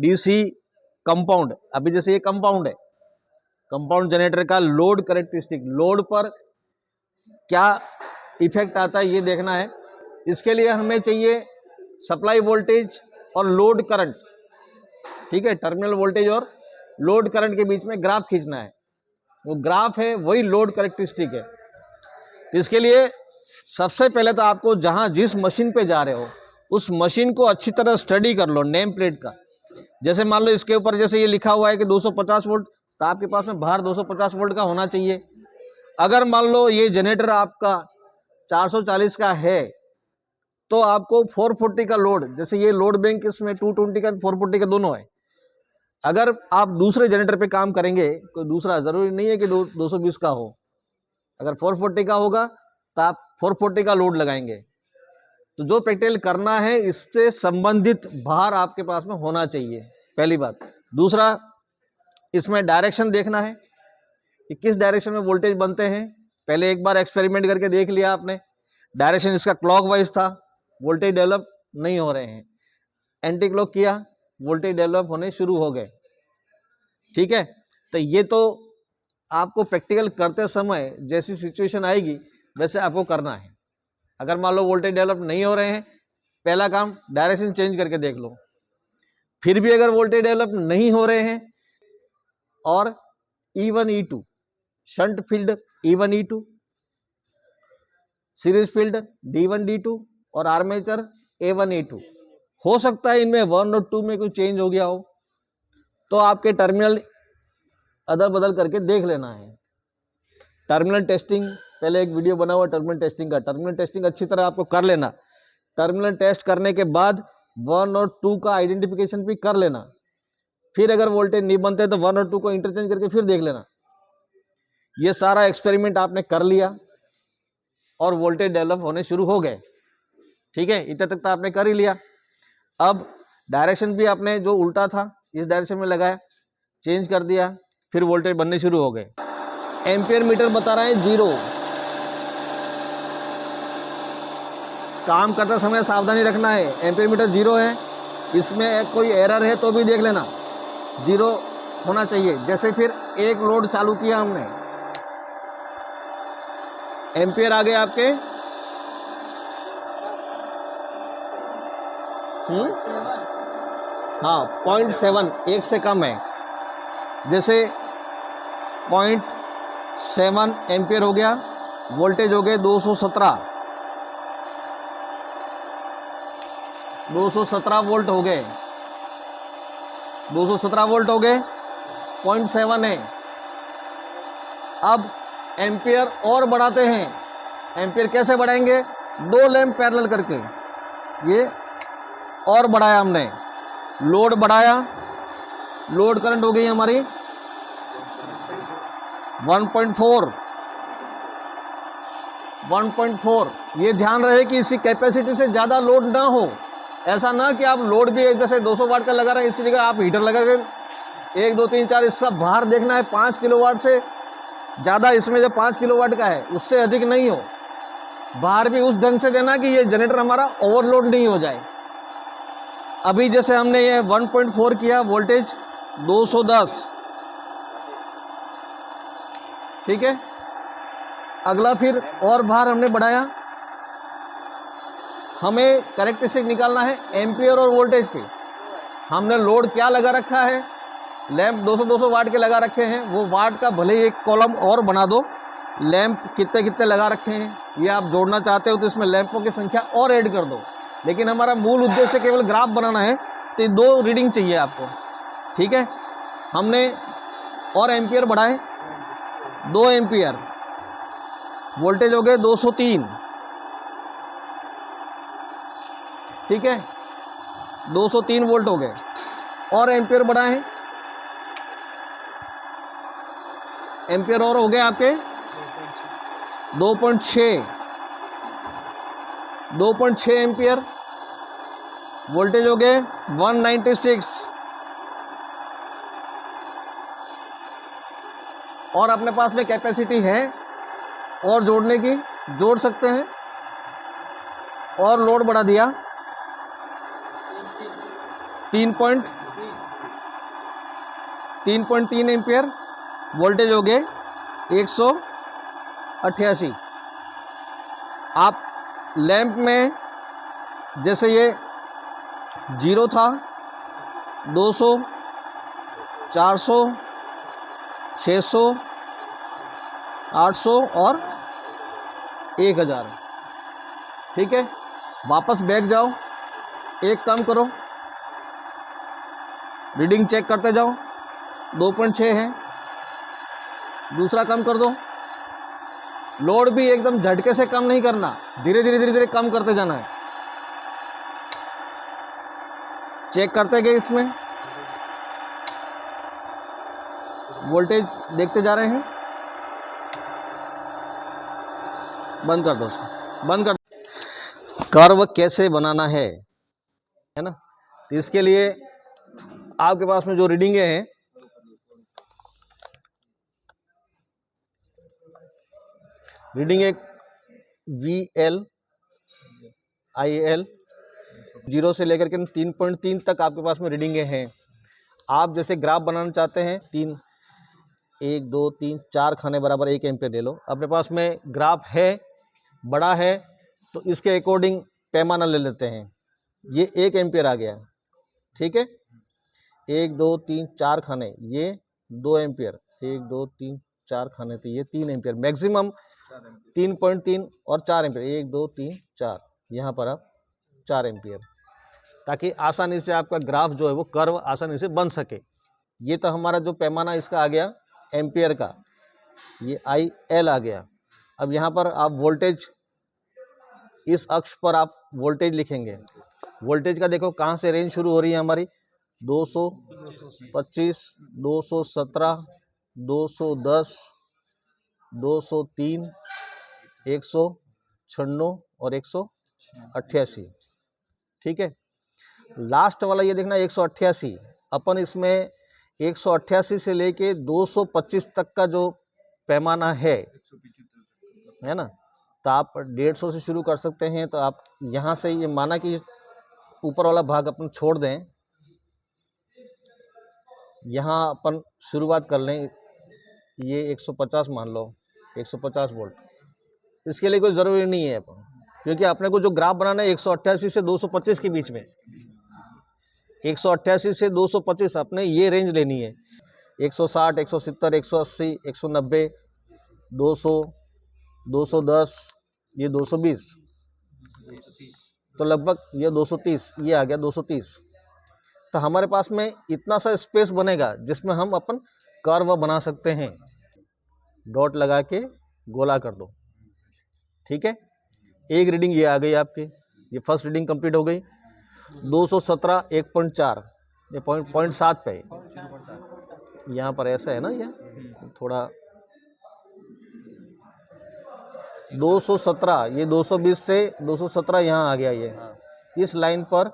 DC compound, अभी जैसे ये कंपाउंड है, कंपाउंड जनरेटर का लोड कैरेक्टरिस्टिक, लोड पर क्या इफेक्ट आता है ये देखना है। इसके लिए हमें चाहिए सप्लाई वोल्टेज और लोड करंट, ठीक है, टर्मिनल वोल्टेज और लोड करंट के बीच में ग्राफ खींचना है, वो ग्राफ है वही लोड कैरेक्टरिस्टिक है। तो इसके लिए सबसे पहले तो आपको जहां जिस मशीन पे जा रहे हो उस मशीन को अच्छी तरह स्टडी कर लो, नेम प्लेट का। जैसे मान लो इसके ऊपर जैसे ये लिखा हुआ है कि 250 वोल्ट, तो आपके पास में बाहर 250 वोल्ट का होना चाहिए। अगर मान लो ये जनरेटर आपका 440 का है तो आपको 440 का लोड, जैसे ये लोड बैंक इसमें 220 का 440 का दोनों है। अगर आप दूसरे जनरेटर पे काम करेंगे, कोई दूसरा, जरूरी नहीं है कि 220 का हो, अगर 440 का होगा तो आप 440 का लोड लगाएंगे। तो जो प्रैक्टिकल करना है इससे संबंधित भार आपके पास में होना चाहिए, पहली बात। दूसरा, इसमें डायरेक्शन देखना है कि किस डायरेक्शन में वोल्टेज बनते हैं। पहले एक बार एक्सपेरिमेंट करके देख लिया आपने, डायरेक्शन इसका क्लॉकवाइज था, वोल्टेज डेवलप नहीं हो रहे हैं। एंटी क्लॉक किया, वोल्टेज डेवलप होने शुरू हो गए, ठीक है। तो ये तो आपको प्रैक्टिकल करते समय जैसी सिचुएशन आएगी वैसे आपको करना है। अगर मान लो वोल्टेज डेवलप नहीं हो रहे हैं, पहला काम डायरेक्शन चेंज करके देख लो। फिर भी अगर वोल्टेज डेवलप नहीं हो रहे हैं और E1 E2 shunt field, E1 E2 series field D1 D2 और आर्मेचर A1 A2, हो सकता है इनमें 1 और 2 में कोई चेंज हो गया हो, तो आपके टर्मिनल अदल बदल करके देख लेना है। टर्मिनल टेस्टिंग, पहले एक वीडियो बना हुआ टर्मिनल टेस्टिंग का, टर्मिनल टेस्टिंग अच्छी तरह आपको कर लेना। टर्मिनल टेस्ट करने के बाद 1 और 2 का आइडेंटिफिकेशन भी कर लेना। फिर अगर वोल्टेज नहीं बनते तो 1 और 2 को इंटरचेंज करके फिर देख लेना। ये सारा एक्सपेरिमेंट आपने कर लिया और वोल्टेज डेवलप होने शुरू हो गए, ठीक है, इतना तक तो आपने कर ही लिया। अब डायरेक्शन भी आपने जो उल्टा था इस डायरेक्शन में लगाया, चेंज कर दिया, फिर वोल्टेज बनने शुरू हो गए। एम्पियर मीटर बता रहा है 0। काम करते समय सावधानी रखना है, एम्पियर मीटर 0 है, इसमें कोई एरर है तो भी देख लेना, 0 होना चाहिए। जैसे फिर एक लोड चालू किया हमने, एम्पियर आ गए आपके हाँ 0.7, 1 से कम है, जैसे 0.7 एम्पियर हो गया, वोल्टेज हो गए 217 वोल्ट हो गए, 217 वोल्ट हो गए, 0.7 है। अब एम्पियर और बढ़ाते हैं, एम्पियर कैसे बढ़ाएंगे, 2 लैंप पैरेलल करके, ये और बढ़ाया हमने, लोड बढ़ाया, लोड करंट हो गई हमारी 1.4। ये ध्यान रहे कि इसी कैपेसिटी से ज़्यादा लोड ना हो, ऐसा ना कि आप लोड भी जैसे 200 वाट का लगा रहे हैं इसकी जगह आप हीटर लगा रहे 1 2 3 4, इसका भार देखना है 5 किलोवाट से ज़्यादा, इसमें जो 5 किलोवाट का है उससे अधिक नहीं हो। भार भी उस ढंग से देना कि ये जनरेटर हमारा ओवरलोड नहीं हो जाए। अभी जैसे हमने ये 1.4 किया, वोल्टेज 210, ठीक है। अगला फिर और भार हमने बढ़ाया, हमें कैरेक्टरिस्टिक निकालना है एम्पियर और वोल्टेज पे। हमने लोड क्या लगा रखा है, लैंप 200 वाट के लगा रखे हैं, वो वाट का भले ही एक कॉलम और बना दो, लैंप कितने कितने लगा रखे हैं ये आप जोड़ना चाहते हो तो इसमें लैंपों की संख्या और ऐड कर दो, लेकिन हमारा मूल उद्देश्य केवल ग्राफ बनाना है, तो 2 रीडिंग चाहिए आपको, ठीक है। हमने और एम्पियर बढ़ाए 2 एम्पियर, वोल्टेज हो गए 203, ठीक है, 203 वोल्ट हो गए, और एम्पियर बढ़ाए, एम्पियर और हो गए आपके 2.6 एम्पियर, वोल्टेज हो गए 196, और अपने पास में कैपेसिटी है और जोड़ने की, जोड़ सकते हैं, और लोड बढ़ा दिया 3.3 3.3 एम्पियर, वोल्टेज हो गए 188। आप लैंप में जैसे ये 0 था, 200, 400, 600, 800 और 1000। ठीक है, वापस बैक जाओ, एक कम करो, रीडिंग चेक करते जाओ, 2.6 है, दूसरा कम कर दो। लोड भी एकदम झटके से कम नहीं करना, धीरे धीरे धीरे धीरे कम करते जाना है। चेक करते गए, इसमें वोल्टेज देखते जा रहे हैं। बंद कर दो उसको, बंद कर। कर्व कैसे बनाना है ना, तो इसके लिए आपके पास में जो रीडिंगें हैं, रीडिंग एक VL IL 0 से लेकर के 3.3 तक आपके पास में रीडिंगें हैं। आप जैसे ग्राफ बनाना चाहते हैं, 1 2 3 4 खाने बराबर 1 एम्पियर ले लो। अपने पास में ग्राफ है, बड़ा है, तो इसके अकॉर्डिंग पैमाना ले लेते हैं। ये 1 एम्पियर आ गया, ठीक है। 1 2 3 4 खाने, ये 2 एम्पियर, 1 2 3 4 खाने, तो ये 3 एम्पियर। मैक्सिमम 3.3 और 4 एम्पियर, 1 2 3 4, यहाँ पर आप 4 एम्पियर, ताकि आसानी से आपका ग्राफ जो है वो कर्व आसानी से बन सके। ये तो हमारा जो पैमाना इसका आ गया एम्पियर का, ये IL आ गया। अब यहाँ पर आप वोल्टेज, इस अक्ष पर आप वोल्टेज लिखेंगे। वोल्टेज का देखो कहाँ से रेंज शुरू हो रही है हमारी, 225, 217, 210, 203, 196 और 188। ठीक है, लास्ट वाला ये देखना 188। अपन इसमें 188 से लेके 225 तक का जो पैमाना है ना, तो आप 150 से शुरू कर सकते हैं। तो आप यहाँ से ये माना कि ऊपर वाला भाग अपन छोड़ दें, यहाँ अपन शुरुआत कर लें, ये 150 मान लो, 150 वोल्ट। इसके लिए कोई ज़रूरी नहीं है अपन, क्योंकि अपने को जो ग्राफ बनाना है 188 से 225 के बीच में, 188 से 225 अपने ये रेंज लेनी है। 160, 170, 180, 190, 200, 210, ये 220, तो लगभग ये 230, ये आ गया 230। तो हमारे पास में इतना सा स्पेस बनेगा जिसमें हम अपन कर्व बना सकते हैं। डॉट लगा के गोला कर दो, ठीक है। एक रीडिंग ये आ गई आपकी, ये फर्स्ट रीडिंग कंप्लीट हो गई। 217 1.4, ये 0.7 पे, यहाँ पर ऐसा है ना, ये थोड़ा 217, ये 220 से 217 यहाँ आ गया। ये इस लाइन पर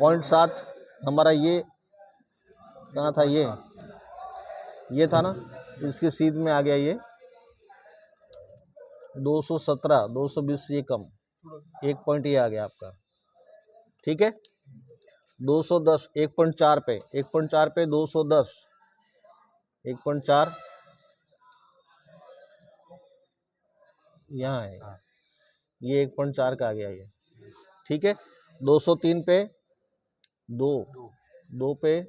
0.7 हमारा, ये कहाँ था, ये था ना, इसके सीध में आ गया ये 217, 220 से ये कम, 1 पॉइंट ये आ गया आपका, ठीक है। 210 1.4 पे, 1.4 पे 210, 1.4 यहाँ है, ये 1.4 का आ गया ये, ठीक है। 203 पे 2 पे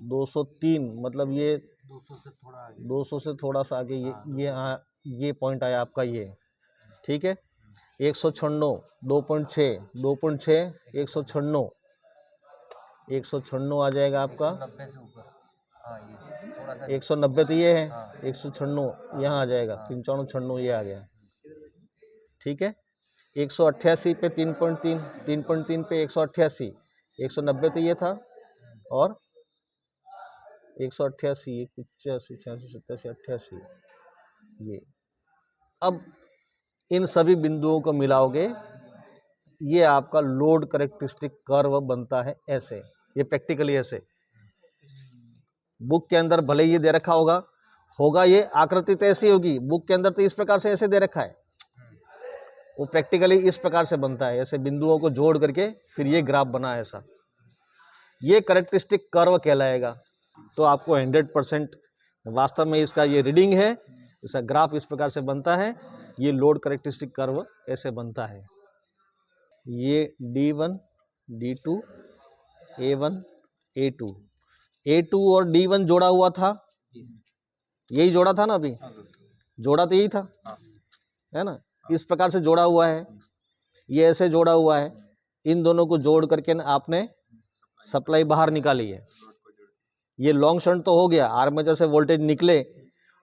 203, मतलब ये 200 से थोड़ा सा आगे, ये पॉइंट आया आपका ये, ठीक है। 196 2.6, 2.6 196, 196 आ जाएगा आपका। 190 तो ये है, 196 यहाँ आ जाएगा, 95 96 ये आ गया, ठीक है। 188 पे 3.3, 3.3 पे 188, 190 तो ये था, और 188, 85, 86, 87, 88 ये। अब इन सभी बिंदुओं को मिलाओगे, ये आपका लोड कैरेक्टरिस्टिक कर्व बनता है ऐसे, ये प्रैक्टिकली ऐसे। बुक के अंदर भले ये दे रखा होगा ये आकृति तो ऐसी होगी, बुक के अंदर तो इस प्रकार से ऐसे दे रखा है, वो प्रैक्टिकली इस प्रकार से बनता है, ऐसे बिंदुओं को जोड़ करके फिर ये ग्राफ बना ऐसा, ये कैरेक्टरिस्टिक कर्व कहलाएगा। तो आपको 100% वास्तव में इसका ये रीडिंग है, इसका ग्राफ इस प्रकार से बनता है, ये लोड करेक्टरिस्टिक कर्व ऐसे बनता है। ये D1, D2, A1, A2, A2 और D1 जोड़ा हुआ था, यही जोड़ा था ना अभी, जोड़ा तो यही था, है ना, इस प्रकार से जोड़ा हुआ है, ये ऐसे जोड़ा हुआ है, इन दोनों को जोड़ करके ना आपने सप्लाई बाहर निकाली है। ये लॉन्ग शंट तो हो गया, आर्मेचर से वोल्टेज निकले,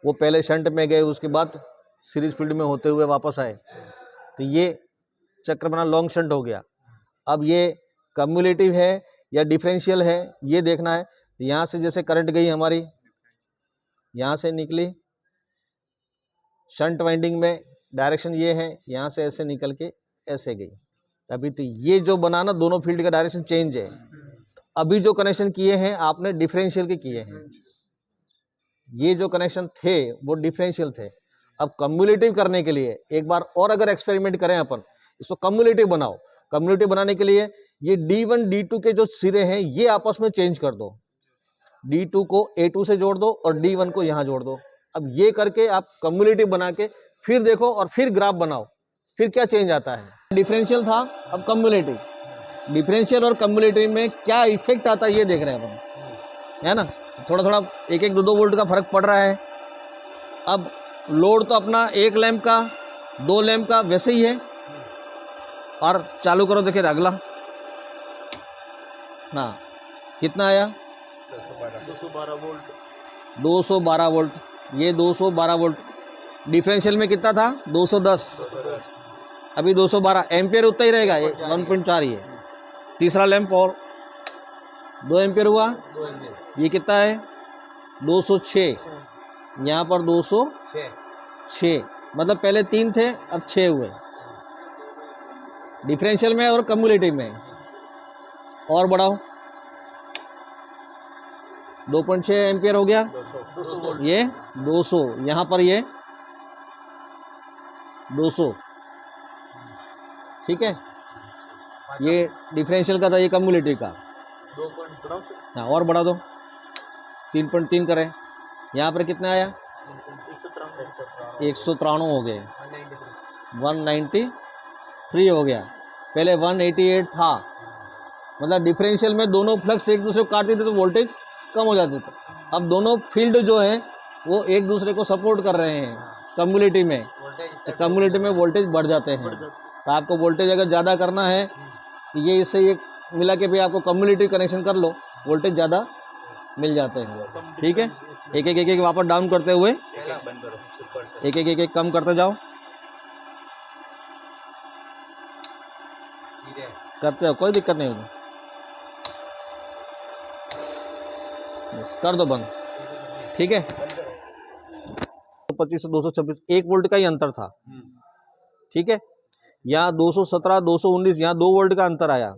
वो पहले शंट में गए, उसके बाद सीरीज फील्ड में होते हुए वापस आए, तो ये चक्र बना लॉन्ग शंट हो गया। अब ये कम्युलेटिव है या डिफरेंशियल है ये देखना है। तो यहाँ से जैसे करंट गई हमारी, यहाँ से निकली शंट वाइंडिंग में, डायरेक्शन ये है, यहाँ से ऐसे निकल के ऐसे गई। अभी तो ये जो बना ना, दोनों फील्ड का डायरेक्शन चेंज है। अभी जो कनेक्शन किए हैं आपने डिफरेंशियल के किए हैं, ये जो कनेक्शन थे वो डिफरेंशियल थे। अब कम्युलेटिव करने के लिए एक बार और अगर एक्सपेरिमेंट करें अपन, इसको कम्युलेटिव बनाओ। कम्युलेटिव बनाने के लिए ये D1 D2 के जो सिरे हैं ये आपस में चेंज कर दो, D2 को A2 से जोड़ दो और D1 को यहाँ जोड़ दो। अब ये करके आप कम्युलेटिव बना के फिर देखो और फिर ग्राफ बनाओ, फिर क्या चेंज आता है। डिफरेंशियल था, अब कम्युलेटिव। डिफरेंशियल और कम्युलेटिव में क्या इफेक्ट आता है ये देख रहे हैं अपन, है ना। थोड़ा थोड़ा 1-1, 2-2 वोल्ट का फर्क पड़ रहा है। अब लोड तो अपना 1 लैंप का, 2 लैंप का वैसे ही है। और चालू करो, देखिए अगला, हाँ कितना आया, 212 वोल्ट, 212 वोल्ट, ये 212 वोल्ट। डिफरेंशियल में कितना था, 210, अभी 212 एम्पियर उतना ही रहेगा, 1.4 ये। तीसरा लैंप और 2 एम्पियर हुआ, ये कितना है 206, यहाँ पर 206, मतलब पहले 3 थे अब 6 हुए डिफरेंशियल में और कम्युलेटिव में। और बढ़ाओ, 2.6 एम्पियर हो गया, 200 ये 200, यहाँ पर ये 200, ठीक है। ये डिफरेंशियल का था, ये कम्युलेटिव का। 2 पॉइंट बढ़ाओ सर, हाँ और बढ़ा दो, 3.3 करें। यहाँ पर कितना आया, 193 हो गए, 193 हो गया, पहले 188 था। मतलब डिफरेंशियल में दोनों फ्लक्स एक दूसरे को काटते थे तो वोल्टेज कम हो जाते थे। अब दोनों फील्ड जो है वो एक दूसरे को सपोर्ट कर रहे हैं कम्युलेटिव में, तो कम्युलेटिव में वोल्टेज बढ़ जाते हैं। तो आपको वोल्टेज अगर ज़्यादा करना है तो ये इससे ये मिला के भी आपको कम्युलेटिव कनेक्शन कर लो, वोल्टेज ज़्यादा मिल जाते हैं, ठीक है। एक एक वापस डाउन करते हुए एक कम करते जाओ, करते हो, कोई दिक्कत नहीं होगी, कर दो बंद, ठीक है। 225 से 226 1 वोल्ट का ही अंतर था, ठीक है। यहाँ 217, 219, यहाँ 2 वोल्ट का अंतर आया,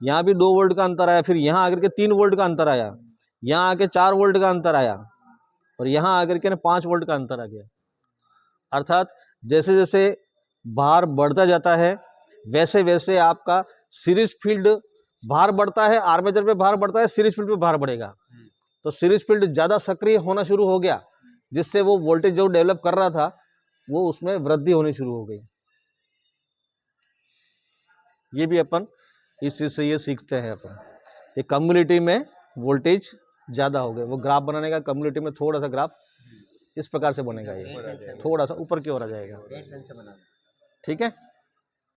यहाँ भी 2 वोल्ट का अंतर आया, फिर यहाँ आकर के 3 वोल्ट का अंतर आया, यहाँ आके 4 वोल्ट का अंतर आया, और यहाँ आकर के 5 वोल्ट का अंतर आ गया। अर्थात जैसे जैसे भार बढ़ता जाता है वैसे वैसे आपका सीरीज फील्ड भार बढ़ता है, आर्मेचर पे भार बढ़ता है, सीरीज फील्ड पे भार बढ़ेगा। तो सीरीज फील्ड ज़्यादा सक्रिय होना शुरू हो गया, जिससे वो वोल्टेज जो डेवलप कर रहा था वो उसमें वृद्धि होनी शुरू हो गई। ये भी अपन इस चीज़ से ये सीखते हैं अपन, ये कम्युलेटिव में वोल्टेज ज़्यादा हो गए। वो ग्राफ बनाने का कम्युलेटिव में थोड़ा सा ग्राफ इस प्रकार से बनेगा, ये थोड़ा सा ऊपर की ओर आ जाएगा, ठीक है।